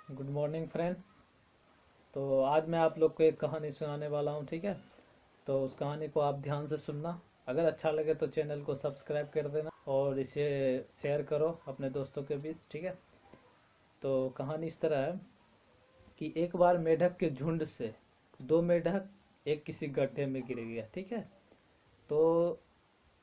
Good morning friend. तो आज मैं आप लोग को एक कहानी सुनाने वाला हूँ, ठीक है। तो उस कहानी को आप ध्यान से सुनना। अगर अच्छा लगे तो चैनल को सब्सक्राइब कर देना और इसे शेयर करो अपने दोस्तों के बीच, ठीक है। तो कहानी इस तरह है कि एक बार मेढक के झुंड से दो मेढक एक किसी गड्ढे में गिर गया, ठीक है। तो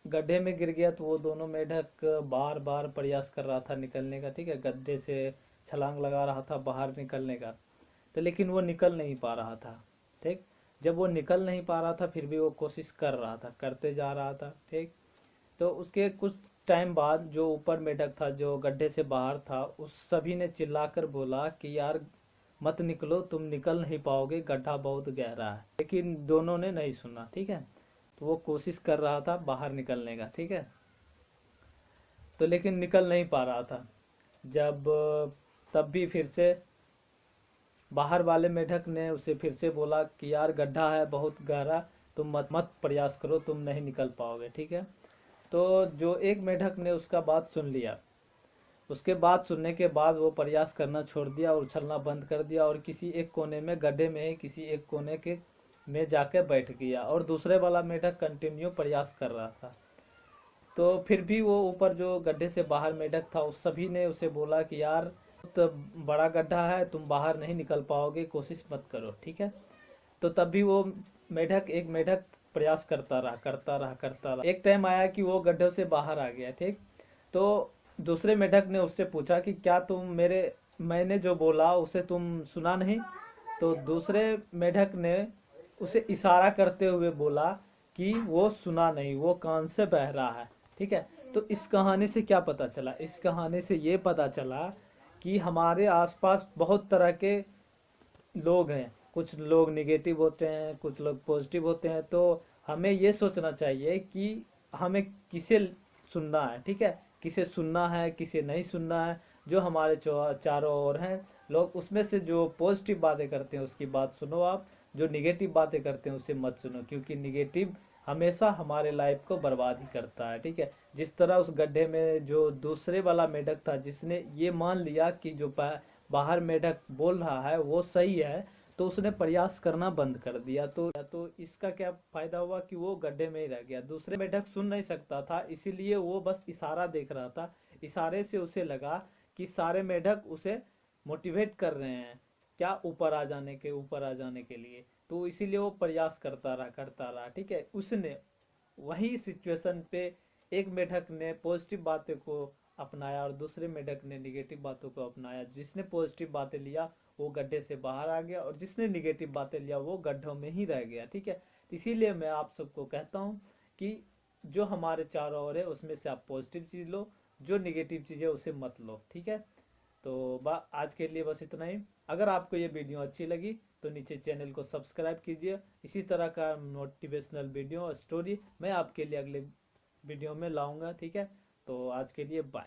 गड्ढे में गिर गया तो वो दोनों मेढक बार बार प्रयास कर रहा था निकलने का, ठीक है। गड्ढे से छलांग लगा रहा था बाहर निकलने का, तो लेकिन वो निकल नहीं पा रहा था, ठीक। जब वो निकल नहीं पा रहा था फिर भी वो कोशिश कर रहा था, करते जा रहा था, ठीक। तो उसके कुछ टाइम बाद जो ऊपर मेढक था जो गड्ढे से बाहर था, उस सभी ने चिल्लाकर बोला कि यार मत निकलो, तुम निकल नहीं पाओगे, गड्ढा बहुत गहरा है। लेकिन दोनों ने नहीं सुना, ठीक है। तो वो कोशिश कर रहा था बाहर निकलने का, ठीक है। तो लेकिन निकल नहीं पा रहा था। जब तब भी फिर से बाहर वाले मेढक ने उसे फिर से बोला कि यार गड्ढा है बहुत गहरा, तुम मत मत प्रयास करो, तुम नहीं निकल पाओगे, ठीक है। तो जो एक मेढक ने उसका बात सुन लिया, उसके बात सुनने के बाद वो प्रयास करना छोड़ दिया और उछलना बंद कर दिया और किसी एक कोने में, गड्ढे में ही किसी एक कोने के में जाके बैठ गया और दूसरे वाला मेढक कंटिन्यू प्रयास कर रहा था। तो फिर भी वो ऊपर जो गड्ढे से बाहर मेढक था, उस सभी ने उसे बोला कि यार बहुत बड़ा गड्ढा है, तुम बाहर नहीं निकल पाओगे, कोशिश मत करो, ठीक है। तो तब भी वो एक मेढक प्रयास करता रहा, करता रहा, करता रहा। एक टाइम आया कि वो गड्ढे से बाहर आ गया, ठीक। तो दूसरे मेढक ने उससे पूछा कि क्या तुम मेरे मैंने जो बोला उसे तुम सुना नहीं। तो दूसरे मेढक ने उसे इशारा करते हुए बोला कि वो सुना नहीं, वो कान से बह रहा है, ठीक है। तो इस कहानी से क्या पता चला? इस कहानी से ये पता चला कि हमारे आसपास बहुत तरह के लोग हैं। कुछ लोग निगेटिव होते हैं, कुछ लोग पॉजिटिव होते हैं। तो हमें ये सोचना चाहिए कि हमें किसे सुनना है, ठीक है। किसे सुनना है, किसे नहीं सुनना है। जो हमारे चारों ओर हैं लोग, उसमें से जो पॉजिटिव बातें करते हैं उसकी बात सुनो आप, जो निगेटिव बातें करते हैं उसे मत सुनो, क्योंकि निगेटिव हमेशा हमारे लाइफ को बर्बाद ही करता है, ठीक है। जिस तरह उस गड्ढे में जो दूसरे वाला मेढक था, जिसने ये मान लिया कि जो बाहर मेढक बोल रहा है वो सही है, तो उसने प्रयास करना बंद कर दिया। तो इसका क्या फायदा हुआ कि वो गड्ढे में ही रह गया। दूसरे मेढक सुन नहीं सकता था, इसीलिए वो बस इशारा देख रहा था। इशारे से उसे लगा कि सारे मेढक उसे मोटिवेट कर रहे हैं, क्या ऊपर आ जाने के लिए। तो इसीलिए वो प्रयास करता रहा, ठीक है। उसने वही सिचुएशन पे एक मेढक ने पॉजिटिव बातें को अपनाया और दूसरे मेढक ने निगेटिव बातों को अपनाया। जिसने पॉजिटिव बातें लिया वो गड्ढे से बाहर आ गया और जिसने निगेटिव बातें लिया वो गड्ढों में ही रह गया, ठीक है। इसीलिए मैं आप सबको कहता हूँ कि जो हमारे चारों ओर है उसमें से आप पॉजिटिव चीज लो, जो निगेटिव चीज है उसे मत लो, ठीक है। तो आज के लिए बस इतना ही। अगर आपको ये वीडियो अच्छी लगी तो नीचे चैनल को सब्सक्राइब कीजिए। इसी तरह का मोटिवेशनल वीडियो और स्टोरी मैं आपके लिए अगले वीडियो में लाऊंगा, ठीक है। तो आज के लिए बाय।